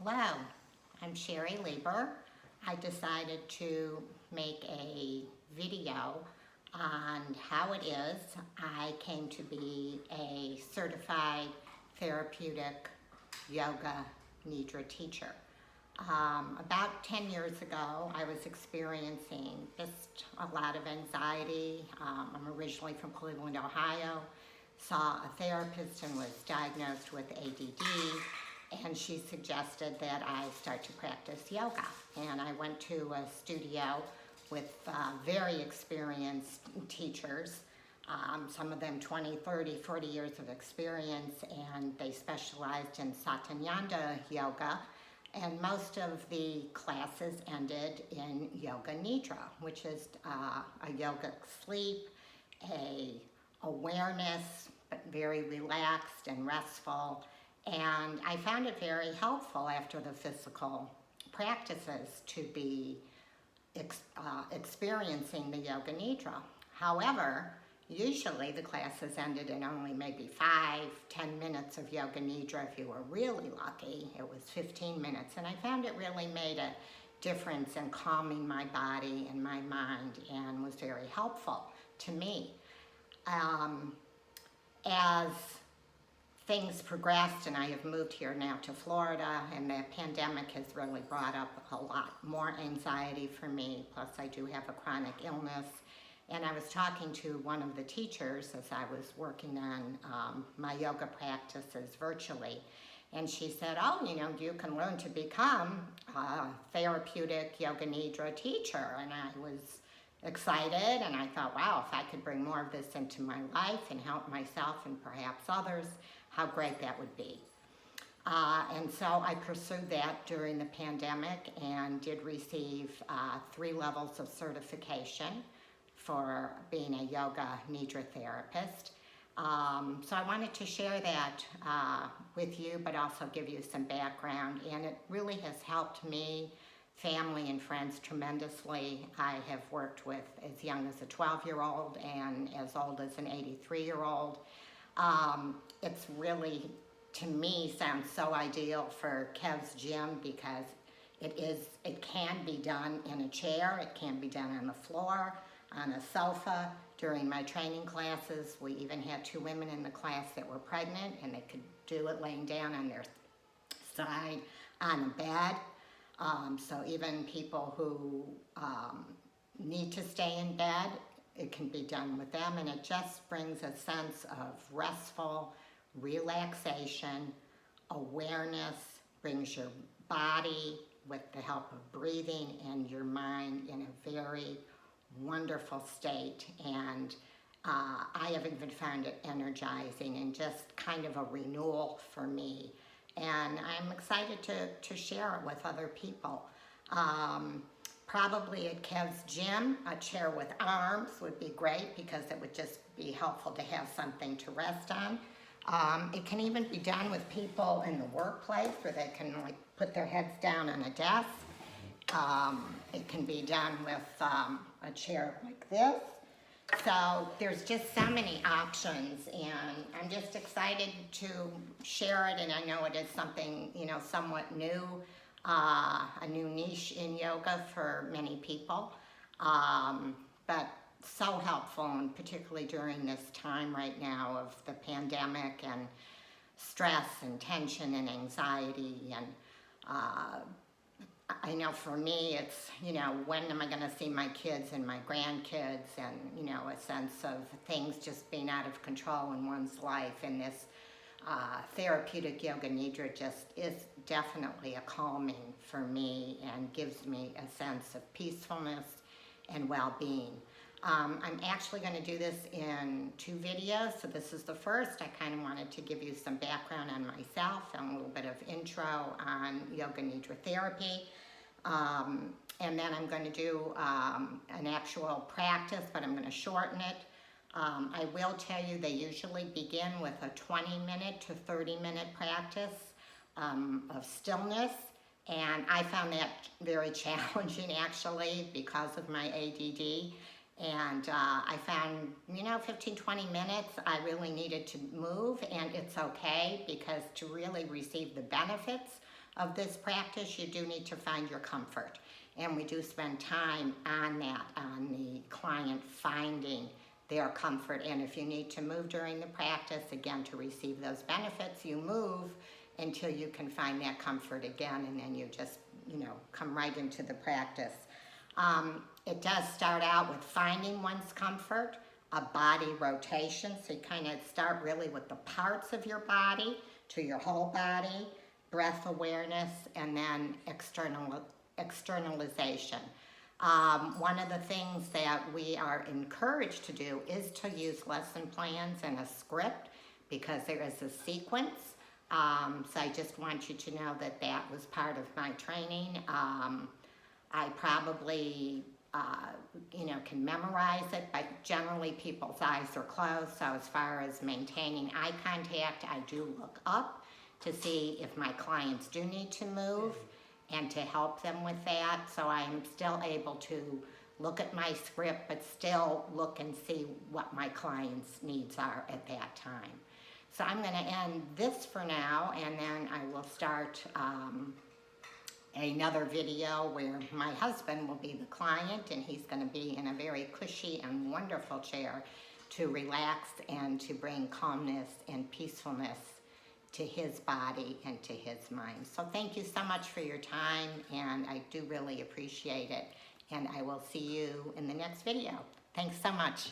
Hello, I'm Sherry Lieber. I decided to make a video on how it is I came to be a certified therapeutic yoga Nidra teacher. About 10 years ago, I was experiencing just a lot of anxiety. I'm originally from Cleveland, Ohio. Saw a therapist and was diagnosed with ADD, and she suggested that I start to practice yoga. And I went to a studio with very experienced teachers, some of them 20, 30, 40 years of experience, and they specialized in Satyananda yoga. And most of the classes ended in Yoga Nidra, which is a yogic sleep, a awareness, but very relaxed and restful. And I found it very helpful after the physical practices to be experiencing the Yoga Nidra. However, usually the classes ended in only maybe 5-10 minutes of Yoga Nidra. If you were really lucky, it was 15 minutes. And I found it really made a difference in calming my body and my mind and was very helpful to me. As things progressed, and I have moved here now to Florida, and the pandemic has really brought up a lot more anxiety for me, plus I do have a chronic illness. And I was talking to one of the teachers as I was working on my yoga practices virtually, and she said, oh, you can learn to become a therapeutic Yoga Nidra teacher. And I was excited, and I thought, wow, if I could bring more of this into my life and help myself and perhaps others, how great that would be. And so I pursued that during the pandemic and did receive 3 levels of certification for being a Yoga Nidra therapist. So I wanted to share that with you, but also give you some background, and it really has helped me, family and friends tremendously. I have worked with as young as a 12-year-old and as old as an 83-year-old. It's really, to me, sounds so ideal for Kev's gym because it can be done in a chair, it can be done on the floor, on a sofa. During my training classes, we even had 2 women in the class that were pregnant, and they could do it laying down on their side on a bed. So even people who need to stay in bed, it can be done with them, and it just brings a sense of restful relaxation, awareness, brings your body with the help of breathing and your mind in a very wonderful state. And I have even found it energizing and just kind of a renewal for me. And I'm excited to share it with other people. Probably at Kev's gym, a chair with arms would be great because it would just be helpful to have something to rest on. It can even be done with people in the workplace where they can put their heads down on a desk. It can be done with a chair like this. So there's just so many options, and I'm just excited to share it. And I know it is something, somewhat new, a new niche in yoga for many people, but so helpful, and particularly during this time right now of the pandemic and stress and tension and anxiety. And I know for me it's, when am I going to see my kids and my grandkids, and, a sense of things just being out of control in one's life. And this therapeutic Yoga Nidra just is definitely a calming for me and gives me a sense of peacefulness and well-being. I'm actually going to do this in 2 videos. So this is the first. I kind of wanted to give you some background on myself and a little bit of intro on Yoga Nidra therapy. And then I'm going to do an actual practice, but I'm going to shorten it. I will tell you they usually begin with a 20-minute to 30-minute practice of stillness. And I found that very challenging actually because of my ADD. And I found, 15-20 minutes, I really needed to move, and it's okay because to really receive the benefits of this practice, you do need to find your comfort. And we do spend time on that, on the client finding their comfort. And if you need to move during the practice, again, to receive those benefits, you move until you can find that comfort again, and then you just, come right into the practice. It does start out with finding one's comfort, a body rotation. So you kind of start really with the parts of your body to your whole body, breath awareness, and then externalization. One of the things that we are encouraged to do is to use lesson plans and a script, because there is a sequence. So I just want you to know that that was part of my training. I probably, can memorize it, but generally people's eyes are closed. So as far as maintaining eye contact, I do look up to see if my clients do need to move and to help them with that. So I'm still able to look at my script, but still look and see what my clients' needs are at that time. So I'm going to end this for now, and then I will start another video where my husband will be the client, and he's going to be in a very cushy and wonderful chair to relax and to bring calmness and peacefulness to his body and to his mind. So thank you so much for your time, and I do really appreciate it. And I will see you in the next video. Thanks so much.